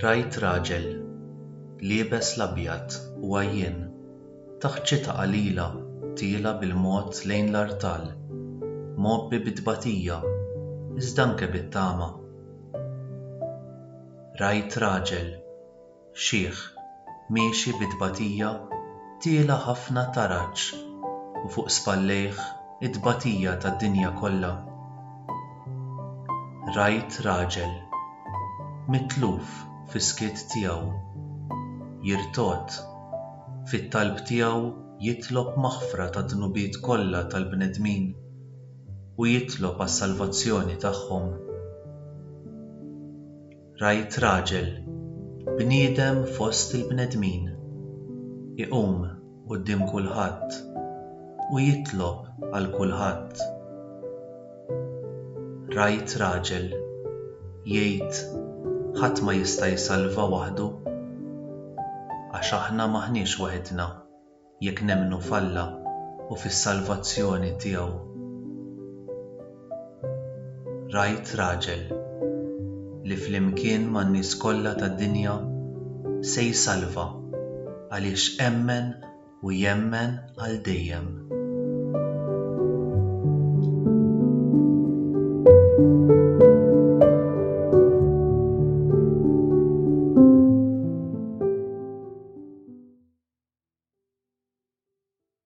Rajt raġel liebes l-abjad u għajjien taħt ċita qalila tiela bil-mod lejn l-artal, mgħobbi bit-tbatija iżda anke bit-tama. Rajt raġel xieħ miexi bit-tbatija tiela ħafna taraġġ u fuq spallejh it-tbatija tad-dinja kollha. Rajt raġel mitluf fis-skiet tiegħu, jirtgħod fit-talb tiegħu jitlob maħfra tad-dnubiet kollha tal-bnedmin u jitlob għas-salvazzjoni tagħhom. Rajt raġel bniedem fost il-bnedmin iqum quddiem kulħadd u jitlob għal kulħadd. Rajt raġel jgħid ħadd ma jista' jsalva waħdu għax aħna m'aħniex waħedna jekk nemmnu f'Alla u fis-salvazzjoni tiegħu. Rajt raġel li flimkien man-nies kollha tad-dinja se jsalva għaliex emmen u jemmen għal dejjem.